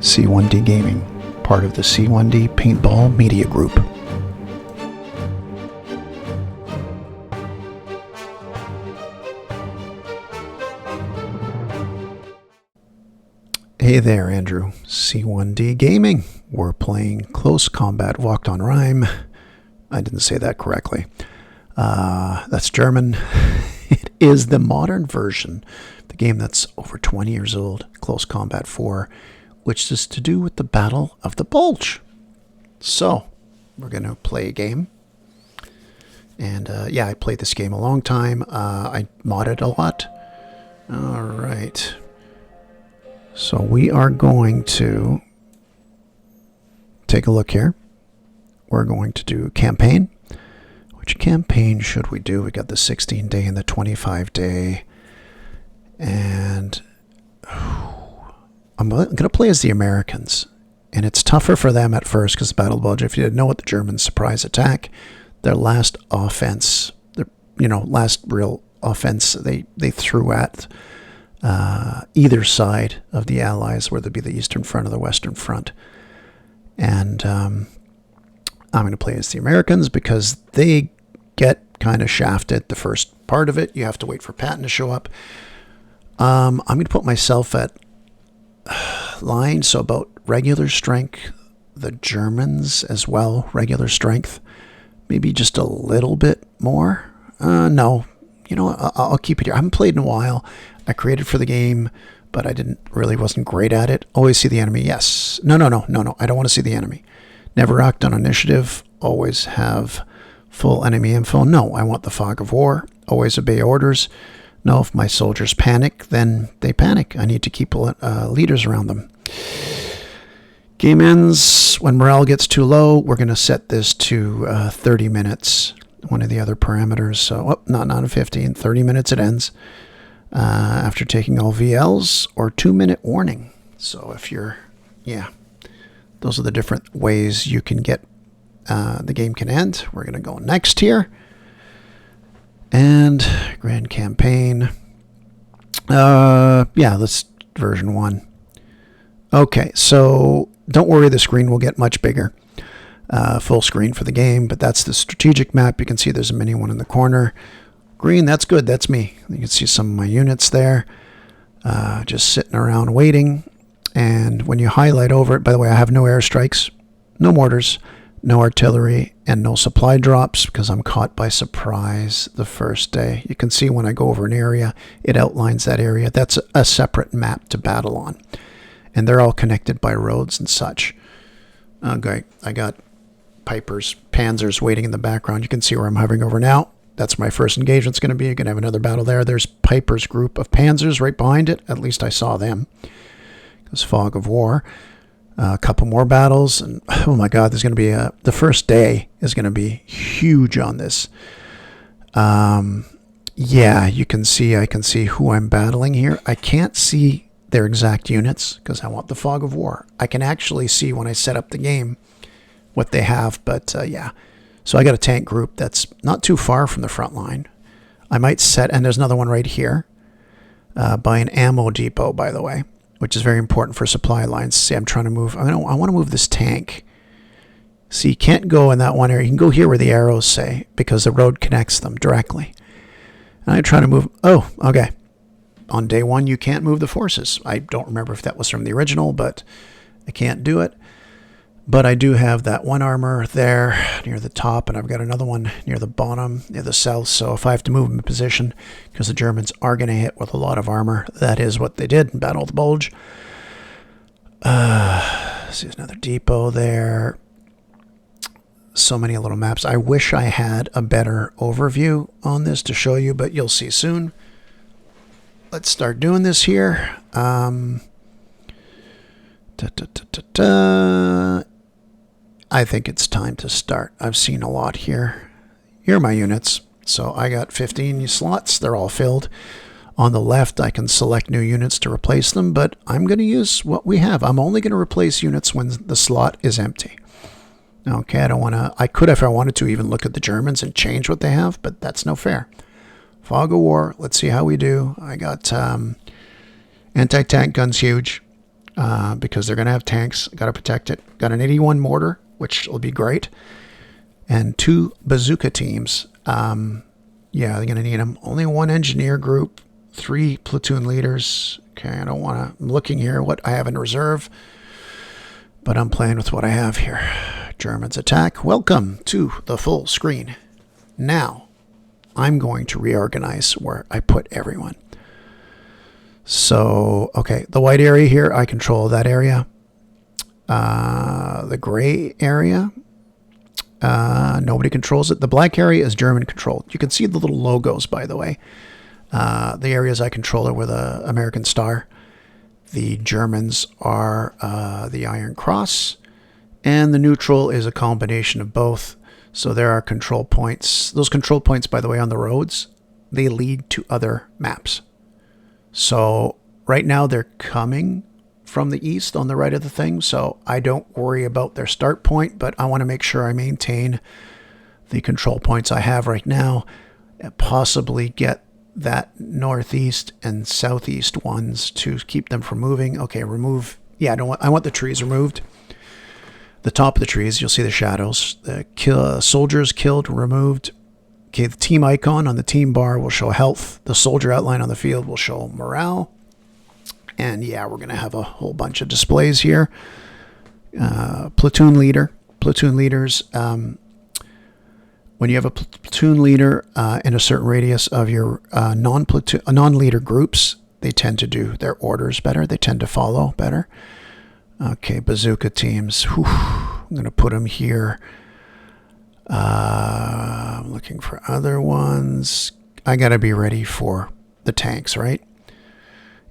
C1D Gaming, part of the C1D Paintball Media Group. Hey there, Andrew. C1D Gaming. We're playing Close Combat Wacht on Rhein. I didn't say that correctly. That's German. It is the modern version, the game that's over 20 years old, Close Combat 4, which is to do with the Battle of the Bulge. So, we're going to play a game. And yeah, I played this game a long time. I modded a lot. All right. So we are going to take a look here. We're going to do campaign. Which campaign should we do? We got the 16-day and the 25-day. And I'm going to play as the Americans. And it's tougher for them at first because Battle of the Bulge, if you didn't know what the Germans surprise attack, their last offense, their last real offense they threw at either side of the Allies, whether it be the Eastern Front or the Western Front. And I'm going to play as the Americans because they get kind of shafted the first part of it. You have to wait for Patton to show up. I'm going to put myself at line, so about regular strength. The Germans as well, regular strength. Maybe just a little bit more. No, I'll keep it here. I haven't played in a while. I created for the game, but I wasn't great at it. Always see the enemy. Yes. No. I don't want to see the enemy. Never act on initiative. Always have full enemy info. No, I want the fog of war. Always obey orders. No, if my soldiers panic, then they panic. I need to keep leaders around them. Game ends when morale gets too low. We're going to set this to 30 minutes. One of the other parameters. So, not 15. 30 minutes it ends. After taking all VLs or 2-minute warning. So if those are the different ways you can get the game can end. We're going to go next here. And Grand Campaign. Let's version 1. Okay, so don't worry, the screen will get much bigger. Full screen for the game, but that's the strategic map. You can see there's a mini one in the corner. Green, that's good. That's me. You can see some of my units there. Just sitting around waiting. And when you highlight over it, by the way, I have no airstrikes, no mortars, no artillery, and no supply drops because I'm caught by surprise the first day. You can see when I go over an area, it outlines that area. That's a separate map to battle on. And they're all connected by roads and such. Okay, I got Pipers, Panzers waiting in the background. You can see where I'm hovering over now. That's my first engagement's going to be. You're going to have another battle there. There's Piper's group of Panzers right behind it. At least I saw them. It's fog of war. A couple more battles. And oh my God, there's going to be the first day is going to be huge on this. Yeah, I can see who I'm battling here. I can't see their exact units because I want the fog of war. I can actually see when I set up the game what they have, but yeah. So I got a tank group that's not too far from the front line. I might set, and there's another one right here by an ammo depot, by the way, which is very important for supply lines. See, I'm trying to move. I want to move this tank. See, you can't go in that one area. You can go here where the arrows say because the road connects them directly. And I'm trying to move. Oh, okay. On day 1, you can't move the forces. I don't remember if that was from the original, but I can't do it. But I do have that one armor there near the top, and I've got another one near the bottom, near the south. So if I have to move in position, because the Germans are going to hit with a lot of armor, that is what they did in Battle of the Bulge. See, there's another depot there. So many little maps. I wish I had a better overview on this to show you, but you'll see soon. Let's start doing this here. I think it's time to start. I've seen a lot here. Here are my units. So I got 15 slots. They're all filled. On the left, I can select new units to replace them, but I'm going to use what we have. I'm only going to replace units when the slot is empty. Okay, I could, if I wanted to, even look at the Germans and change what they have, but that's no fair. Fog of war. Let's see how we do. I got anti-tank guns, huge. because they're going to have tanks. Got to protect it. Got an 81 mortar, which will be great. And 2 bazooka teams. Yeah, they're going to need them. Only 1 engineer group, 3 platoon leaders. Okay, I don't want to... I'm looking here what I have in reserve, but I'm playing with what I have here. Germans attack. Welcome to the full screen. Now, I'm going to reorganize where I put everyone. So, okay, the white area here, I control that area. The gray area, nobody controls it. The black area is German controlled. You can see the little logos, by the way. The areas I control are with an American star. The Germans are the Iron Cross. And the neutral is a combination of both. So there are control points. Those control points, by the way, on the roads, they lead to other maps. So right now they're coming from the east on the right of the thing. So I don't worry about their start point, but I want to make sure I maintain the control points I have right now and possibly get that northeast and southeast ones to keep them from moving. Okay, remove. Yeah, I want the trees removed. The top of the trees, you'll see the shadows. The soldiers killed, removed. Okay, the team icon on the team bar will show health. The soldier outline on the field will show morale. And yeah, we're going to have a whole bunch of displays here. Platoon leaders. When you have a platoon leader in a certain radius of your non-leader groups, they tend to do their orders better. They tend to follow better. Okay, bazooka teams. Whew, I'm going to put them here. I'm looking for other ones. I got to be ready for the tanks, right?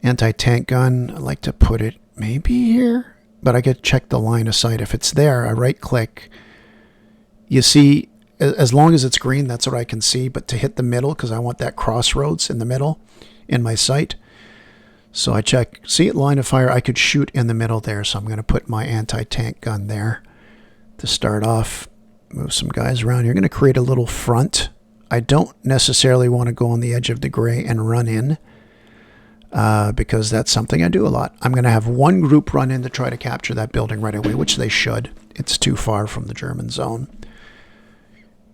Anti-tank gun. I like to put it maybe here, but I get check the line of sight. If it's there, I right click. You see, as long as it's green, that's what I can see. But to hit the middle, because I want that crossroads in the middle in my sight. So I check, see it, line of fire. I could shoot in the middle there. So I'm going to put my anti-tank gun there to start off. Move some guys around. You're going to create a little front. I don't necessarily want to go on the edge of the gray and run in because that's something I do a lot. I'm going to have one group run in to try to capture that building right away, which they should. It's too far from the German zone.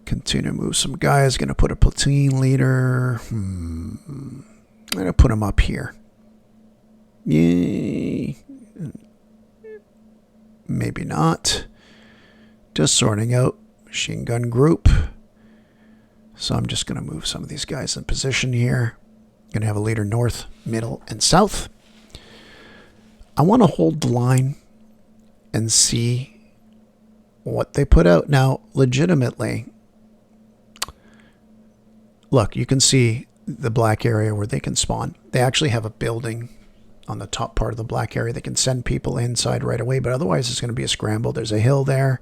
Continue to move some guys. Going to put a platoon leader. I'm going to put him up here. Yay. Maybe not. Just sorting out machine gun group. So I'm just going to move some of these guys in position here. Going to have a leader north, middle, and south. I want to hold the line and see what they put out. Now, legitimately, look, you can see the black area where they can spawn. They actually have a building on the top part of the black area. They can send people inside right away, but otherwise it's going to be a scramble. There's a hill there.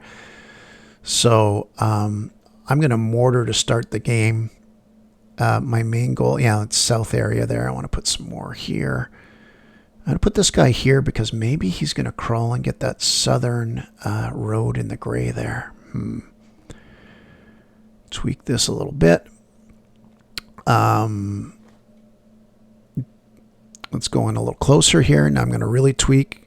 So I'm going to mortar to start the game. My main goal, yeah, it's south area there. I want to put some more here. I'm going to put this guy here because maybe he's going to crawl and get that southern road in the gray there. Tweak this a little bit. Let's go in a little closer here. Now I'm going to really tweak.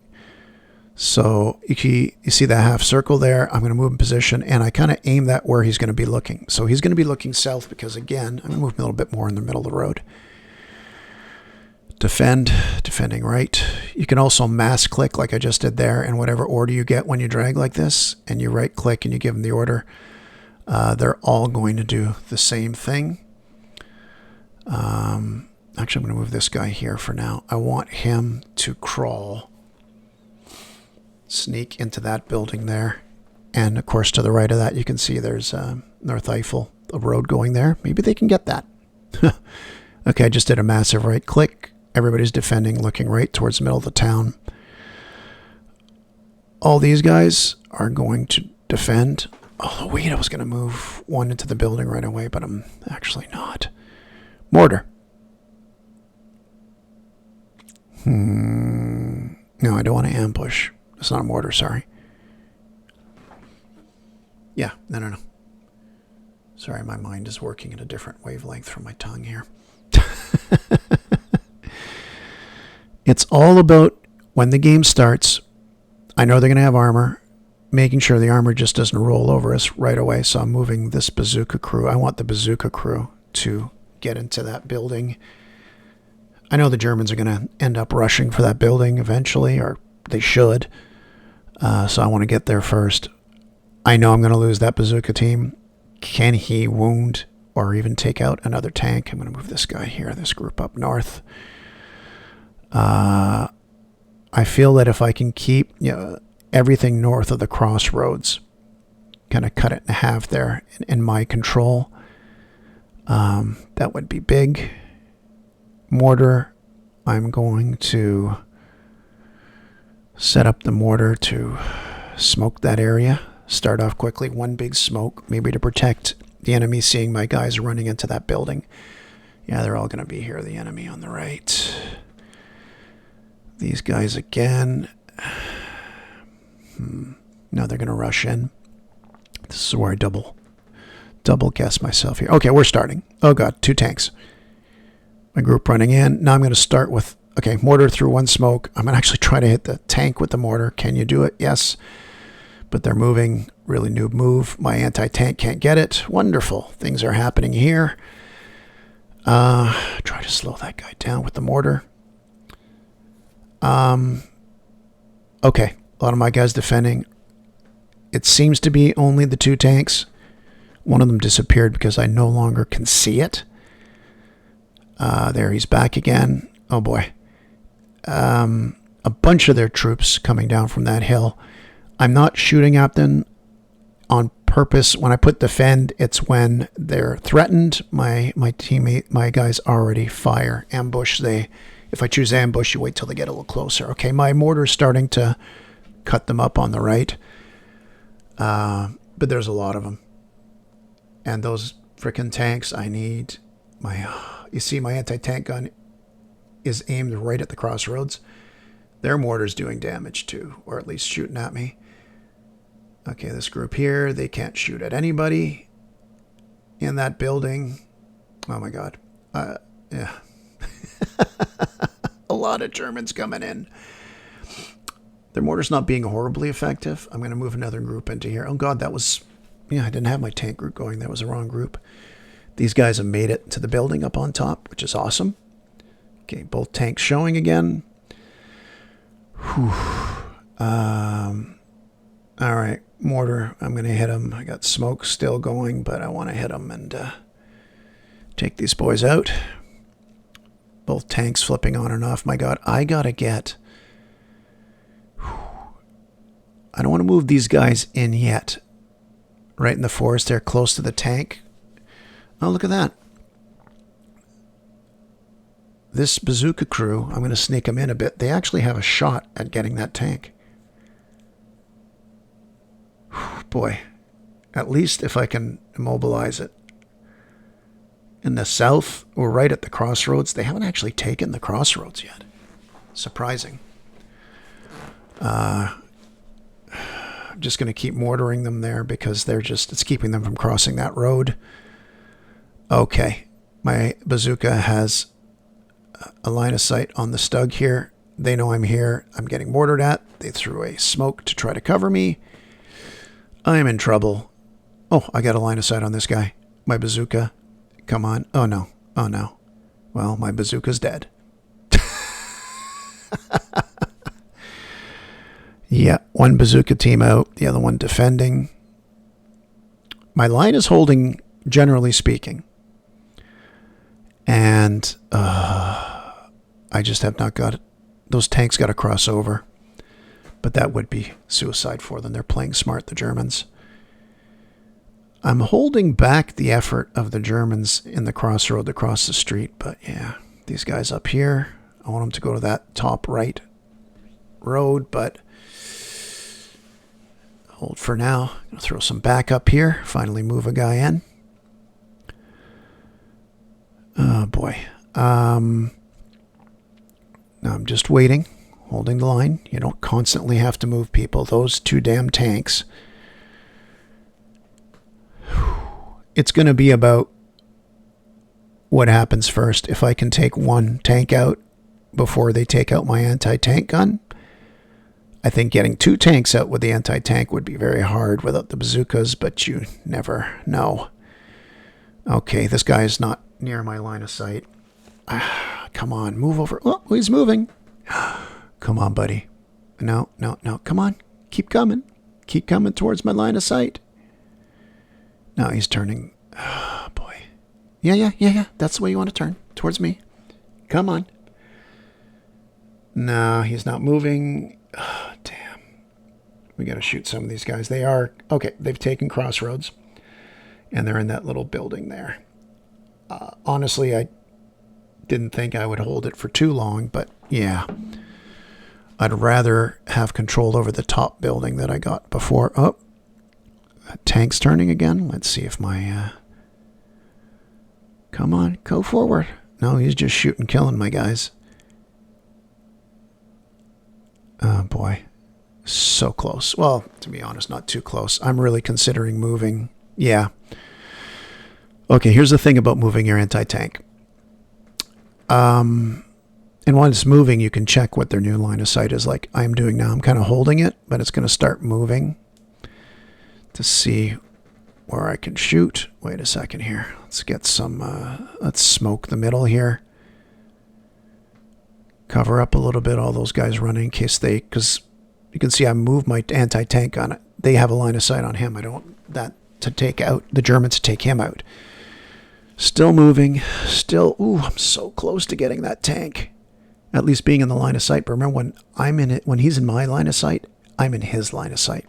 So you see that half circle there. I'm going to move in position, and I kind of aim that where he's going to be looking. So he's going to be looking south because, again, I'm going to move a little bit more in the middle of the road. Defending right. You can also mass click like I just did there, and whatever order you get when you drag like this, and you right click and you give them the order, they're all going to do the same thing. Actually, I'm going to move this guy here for now. I want him to crawl, sneak into that building there. And, of course, to the right of that, you can see there's North Eiffel, a road going there. Maybe they can get that. Okay, I just did a massive right click. Everybody's defending, looking right towards the middle of the town. All these guys are going to defend. Oh, wait, I was going to move one into the building right away, but I'm actually not. Mortar. No, I don't want to ambush. It's not a mortar, sorry. Yeah, no. Sorry, my mind is working at a different wavelength from my tongue here. It's all about when the game starts, I know they're going to have armor, making sure the armor just doesn't roll over us right away. So I'm moving this bazooka crew. I want the bazooka crew to get into that building. I know the Germans are going to end up rushing for that building eventually, or they should. So I want to get there first. I know I'm going to lose that bazooka team. Can he wound or even take out another tank? I'm going to move this guy here, this group up north. I feel that if I can keep everything north of the crossroads, kind of cut it in half there in my control, that would be big. Mortar, I'm going to set up the mortar to smoke that area. Start off quickly, one big smoke, maybe to protect the enemy seeing my guys running into that building. Yeah, they're all going to be here, the enemy on the right. These guys again. Now they're going to rush in. This is where I double guess myself here. Okay, we're starting. Oh god, 2 tanks. My group running in. Now I'm going to start with, okay, mortar through one smoke. I'm going to actually try to hit the tank with the mortar. Can you do it? Yes. But they're moving. Really noob move. My anti-tank can't get it. Wonderful. Things are happening here. Try to slow that guy down with the mortar. Okay. A lot of my guys defending. It seems to be only the 2 tanks. One of them disappeared because I no longer can see it. There, he's back again. Oh boy. A bunch of their troops coming down from that hill. I'm not shooting at them on purpose. When I put defend, it's when they're threatened. My guys already fire. Ambush, if I choose ambush, you wait till they get a little closer. Okay, my mortar's starting to cut them up on the right. But there's a lot of them. And those frickin' tanks, I need you see my anti-tank gun is aimed right at the crossroads. Their mortar's doing damage too, or at least shooting at me. Okay, this group here, they can't shoot at anybody in that building. Oh my god. Yeah. A lot of Germans coming in. Their mortar's not being horribly effective. I'm going to move another group into here. Oh god, that was... Yeah, I didn't have my tank group going. That was the wrong group. These guys have made it to the building up on top, which is awesome. Okay, both tanks showing again. Whew. All right, mortar. I'm going to hit them. I got smoke still going, but I want to hit them and take these boys out. Both tanks flipping on and off. My god, I got to get... I don't want to move these guys in yet. Right in the forest there, close to the tank. Oh, look at that. This bazooka crew, I'm going to sneak them in a bit. They actually have a shot at getting that tank. Whew, boy, at least if I can immobilize it. In the south, we're right at the crossroads. They haven't actually taken the crossroads yet. Surprising. I'm just going to keep mortaring them there because it's keeping them from crossing that road. Okay, my bazooka has a line of sight on the stug here. They know I'm here. I'm getting mortared at. They threw a smoke to try to cover me. I am in trouble. Oh, I got a line of sight on this guy. My bazooka. Come on. Oh, no. Oh, no. Well, my bazooka's dead. Yeah, one bazooka team out. The other one defending. My line is holding, generally speaking. And I just have not got it. Those tanks got to cross over. But that would be suicide for them. They're playing smart, the Germans. I'm holding back the effort of the Germans in the crossroad across the street. But yeah, these guys up here, I want them to go to that top right road. But hold for now. I'm going to throw some back up here. Finally move a guy in. Oh boy. Now I'm just waiting, holding the line. You don't constantly have to move people. Those 2 damn tanks. It's going to be about what happens first. If I can take one tank out before they take out my anti-tank gun, I think getting 2 tanks out with the anti-tank would be very hard without the bazookas, but you never know. Okay, this guy is not near my line of sight. Come on, move over. Oh, he's moving. Come on, buddy. No, no, no. Come on. Keep coming. Keep coming towards my line of sight. No, he's turning. Oh, boy. Yeah. That's the way you want to turn. Towards me. Come on. No, he's not moving. Oh, damn. We got to shoot some of these guys. They are... Okay, they've taken crossroads. And they're in that little building there. Honestly, I didn't think I would hold it for too long, but yeah. I'd rather have control over the top building that I got before. Oh, tank's turning again. Let's see if my... Come on, go forward. No, he's just shooting, killing my guys. Oh, boy. So close. Well, to be honest, not too close. I'm really considering moving. Yeah. Okay, here's the thing about moving your anti-tank. And while it's moving, you can check what their new line of sight is like I'm doing now. I'm kind of holding it, but it's going to start moving to see where I can shoot. Wait a second here. Let's get some, let's smoke the middle here. Cover up a little bit, all those guys running in case they, because you can see I moved my anti-tank on it. They have a line of sight on him. I don't want that to take out, the Germans to take him out. Still moving, still, ooh, I'm so close to getting that tank. At least being in the line of sight. But remember, when I'm in it, when he's in my line of sight, I'm in his line of sight.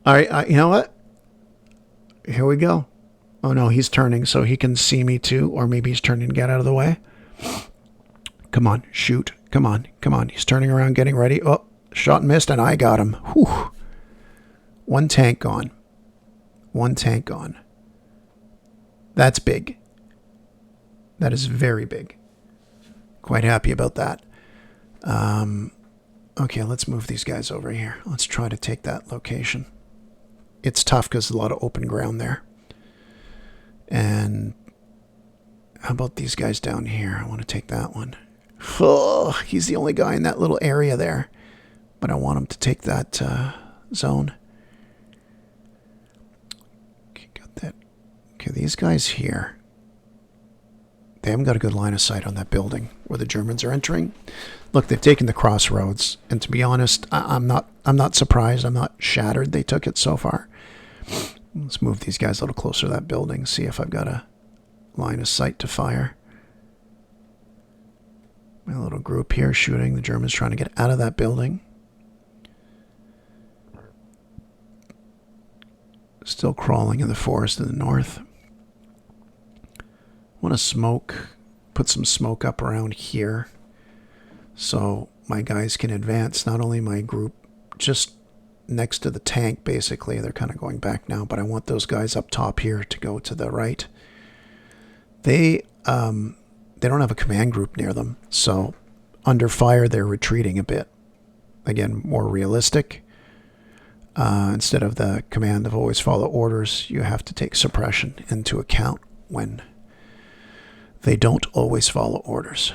All right, you know what? Here we go. Oh no, he's turning so he can see me too, or maybe he's turning to get out of the way. Come on, shoot. Come on, come on. He's turning around, getting ready. Oh, shot and missed, and I got him. Whew. 1 tank gone. 1 tank gone. That's big. That is very big. Quite happy about that. Okay, let's move these guys over here. Let's try to take that location. It's tough because there's a lot of open ground there. And how about these guys down here? I want to take that one. Oh, he's the only guy in that little area there. But I want him to take that zone. Okay, got that. Okay, these guys here. They haven't got a good line of sight on that building where the Germans are entering. Look, they've taken the crossroads, and to be honest, I'm not surprised. I'm not shattered they took it so far. Let's move these guys a little closer to that building, see if I've got a line of sight to fire. My little group here shooting. The Germans trying to get out of that building. Still crawling in the forest in the north. I want to smoke, put some smoke up around here so my guys can advance. Not only my group just next to the tank, basically. They're kind of going back now, but I want those guys up top here to go to the right. They don't have a command group near them, so under fire they're retreating a bit. Again, more realistic. Instead of the command of always follow orders, you have to take suppression into account when they don't always follow orders.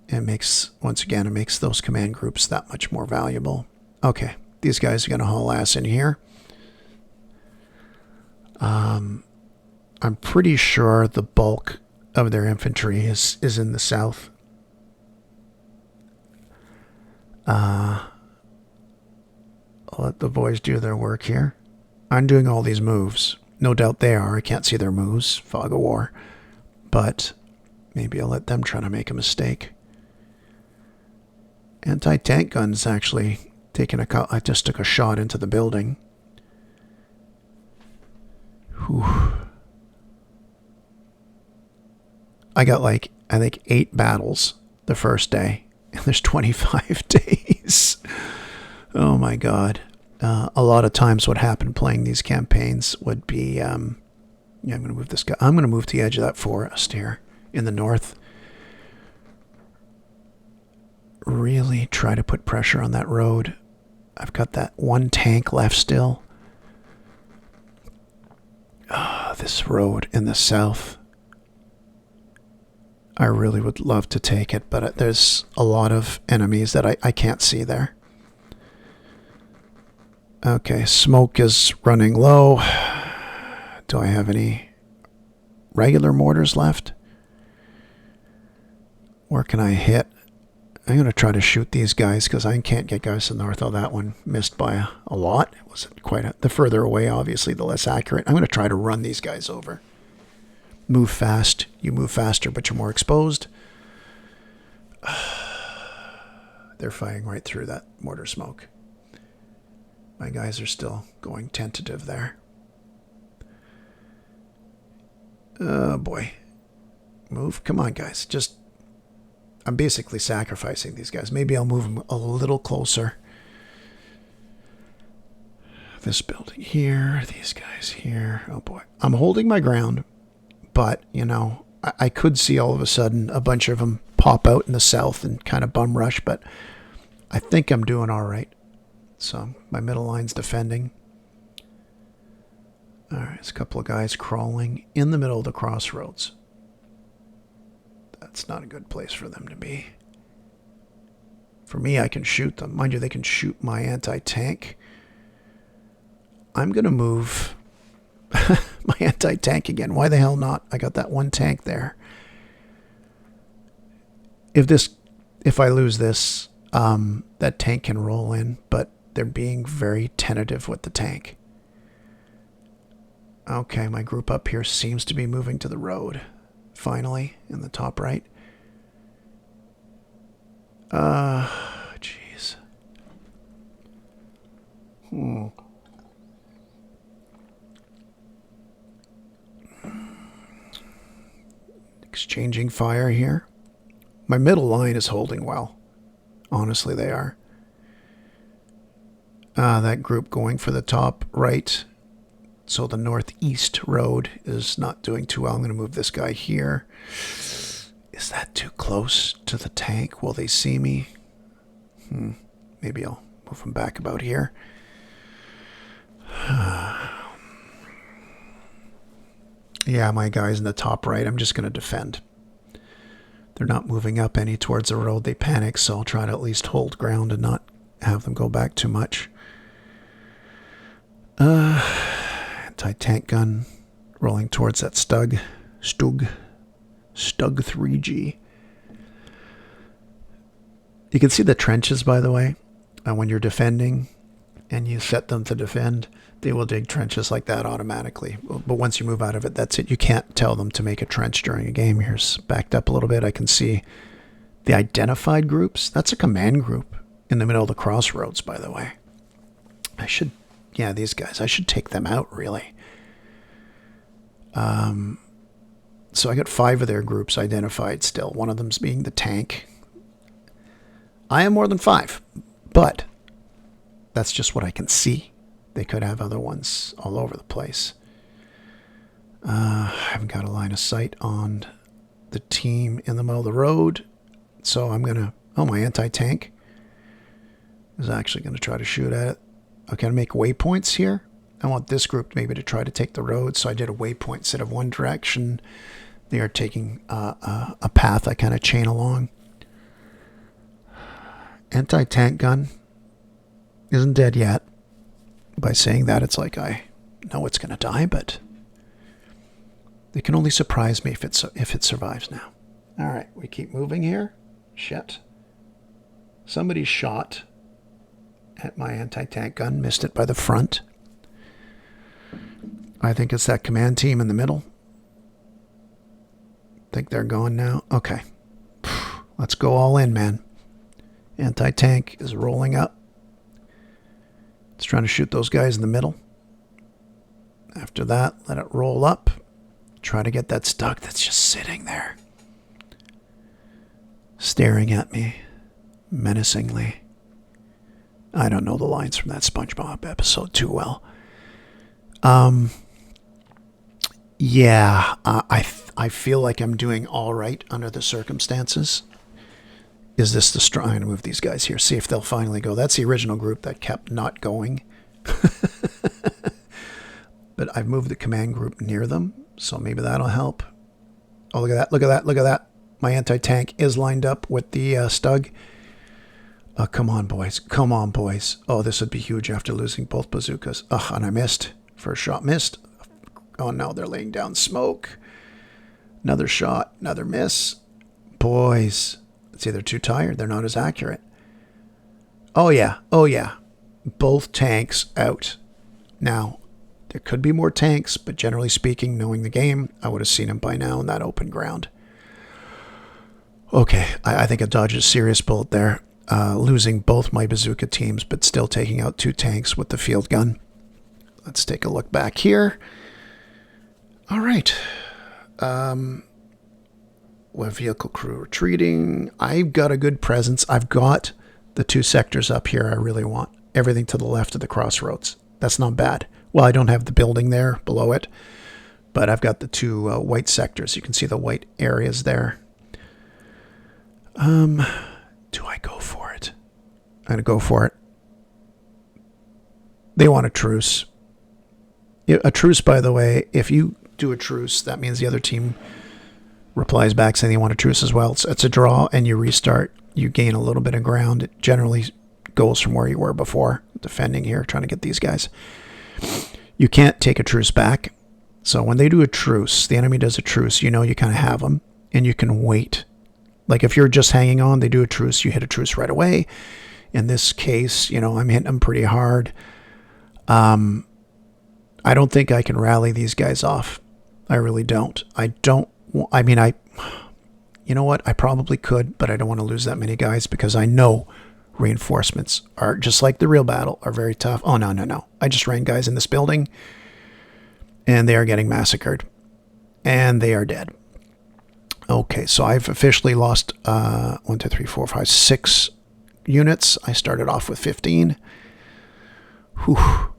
It makes, once again, it makes those command groups that much more valuable. Okay, these guys are going to haul ass in here. I'm pretty sure the bulk of their infantry is in the south. I'll let the boys do their work here. I'm doing all these moves. No doubt they are. I can't see their moves. Fog of war. But maybe I'll let them try to make a mistake. Anti-tank guns actually taking I just took a shot into the building. Whew. I got like, I think 8 battles the first day. And there's 25 days. Oh my God. A lot of times what happened playing these campaigns would be, yeah, I'm going to move this guy. I'm going to move to the edge of that forest here in the north. Really try to put pressure on that road. I've got that 1 tank left still. This road in the south. I really would love to take it, but there's a lot of enemies that I can't see there. Okay, smoke is running low. Do I have any regular mortars left? Where can I hit? I'm going to try to shoot these guys because I can't get guys to the north. Oh, that one missed by a lot. It wasn't quite the further away, obviously, the less accurate. I'm going to try to run these guys over. Move fast. You move faster, but you're more exposed. They're firing right through that mortar smoke. My guys are still going tentative there. Oh, boy. Move. Come on, guys. I'm basically sacrificing these guys. Maybe I'll move them a little closer. This building here, these guys here. Oh boy. I'm holding my ground, but, you know, I could see all of a sudden a bunch of them pop out in the south and kind of bum rush, but I think I'm doing all right. So my middle line's defending. All right, there's a couple of guys crawling in the middle of the crossroads. That's not a good place for them to be. For me, I can shoot them. Mind you, they can shoot my anti-tank. I'm going to move my anti-tank again. Why the hell not? I got that one tank there. If I lose this, that tank can roll in, but they're being very tentative with the tank. Okay, my group up here seems to be moving to the road. Finally, in the top right. Jeez. Exchanging fire here. My middle line is holding well. Honestly, they are. That group going for the top right. So the northeast road is not doing too well. I'm going to move this guy here. Is that too close to the tank? Will they see me? Maybe I'll move them back about here. Yeah, my guys in the top right, I'm just going to defend. They're not moving up any towards the road. They panic, so I'll try to at least hold ground and not have them go back too much. Anti-tank gun rolling towards that Stug 3G. You can see the trenches, by the way. When you're defending and you set them to defend, they will dig trenches like that automatically. But once you move out of it, that's it. You can't tell them to make a trench during a game. Here's backed up a little bit. I can see the identified groups. That's a command group in the middle of the crossroads, by the way. Yeah, these guys, I should take them out, really. So I got 5 of their groups identified still. One of them's being the tank. I have more than 5, but that's just what I can see. They could have other ones all over the place. I haven't got a line of sight on the team in the middle of the road, so I'm going to... Oh, my anti-tank is actually going to try to shoot at it. Okay, I'm going to make waypoints here. I want this group maybe to try to take the road, so I did a waypoint instead of one direction. They are taking a path I kind of chain along. Anti-tank gun isn't dead yet. By saying that, it's like I know it's going to die, but they can only surprise me if it survives now. All right, we keep moving here. Shit. Somebody shot at my anti-tank gun, missed it by the front. I think it's that command team in the middle. Think they're gone now? Okay. Let's go all in, man. Anti-tank is rolling up. It's trying to shoot those guys in the middle. After that, let it roll up. Try to get that Stug that's just sitting there, staring at me menacingly. I don't know the lines from that SpongeBob episode too well. Yeah, I feel like I'm doing all right under the circumstances. Is this the strong? I'm going to move these guys here, see if they'll finally go. That's the original group that kept not going. But I've moved the command group near them, so maybe that'll help. Oh, look at that, look at that, look at that. My anti-tank is lined up with the Stug. Come on, boys. Come on, boys. Oh, this would be huge after losing both bazookas. Ugh, and I missed. First shot missed. Oh, no, they're laying down smoke. Another shot. Another miss. Boys. It's either too tired. They're not as accurate. Oh, yeah. Oh, yeah. Both tanks out. Now, there could be more tanks, but generally speaking, knowing the game, I would have seen them by now in that open ground. Okay, I think I dodged a serious bullet there. Losing both my bazooka teams, but still taking out 2 tanks with the field gun. Let's take a look back here. All right. What vehicle crew retreating? I've got a good presence. I've got the 2 sectors up here I really want. Everything to the left of the crossroads. That's not bad. Well, I don't have the building there below it, but I've got the 2 white sectors. You can see the white areas there. Do I go for it? I'm going to go for it. They want a truce. A truce, by the way, if you do a truce, that means the other team replies back saying they want a truce as well. It's a draw, and you restart. You gain a little bit of ground. It generally goes from where you were before. Defending here, trying to get these guys. You can't take a truce back. So when they do a truce, the enemy does a truce, you know you kind of have them, and you can wait. Like if you're just hanging on, they do a truce, you hit a truce right away. In this case, you know, I'm hitting them pretty hard. I don't think I can rally these guys off. I really don't. You know what? I probably could, but I don't want to lose that many guys because I know reinforcements are, just like the real battle, are very tough. Oh, no. I just ran guys in this building, and they are getting massacred. And they are dead. Okay, so I've officially lost 1, 2, 3, 4, 5, 6 units. I started off with 15. Whew.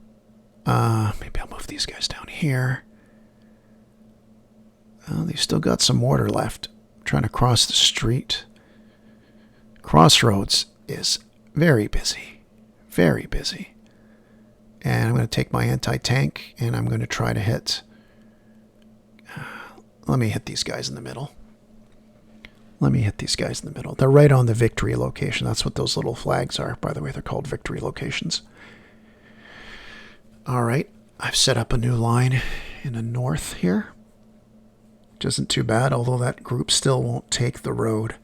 Maybe I'll move these guys down here. They've still got some mortar left. I'm trying to cross the street. Crossroads is very busy. Very busy. And I'm going to take my anti-tank, and I'm going to try to hit... let me hit these guys in the middle. They're right on the victory location. That's what those little flags are. By the way, they're called victory locations. All right. I've set up a new line in the north here. Which isn't too bad, although that group still won't take the road.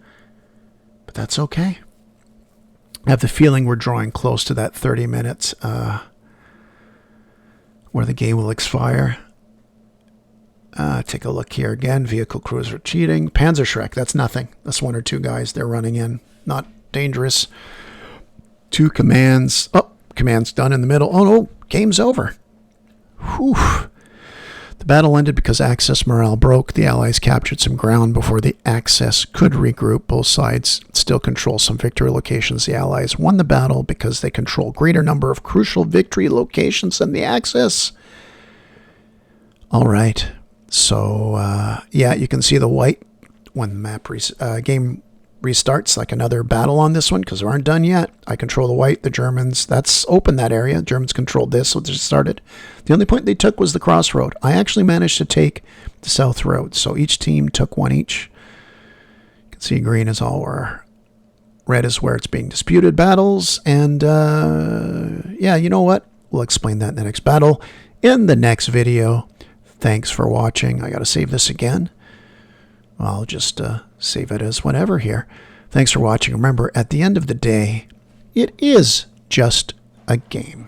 But that's okay. I have the feeling we're drawing close to that 30 minutes where the game will expire. Take a look here again. Vehicle crews are cheating. Panzerschreck, that's nothing. That's 1 or 2 guys. They're running in. Not dangerous. 2 commands. Oh, command's done in the middle. Oh, no. Game's over. Whew. The battle ended because Axis morale broke. The Allies captured some ground before the Axis could regroup. Both sides still control some victory locations. The Allies won the battle because they control greater number of crucial victory locations than the Axis. All right. So, yeah, you can see the white when the map game restarts, like another battle on this one, because we aren't done yet. I control the white, the Germans. That's open, that area. Germans controlled this, so they started. The only point they took was the crossroad. I actually managed to take the south road, so each team took 1 each. You can see green is all where... Red is where it's being disputed battles, and, yeah, you know what? We'll explain that in the next battle, in the next video. Thanks for watching. I got to save this again. I'll just save it as whenever here. Thanks for watching. Remember, at the end of the day, it is just a game.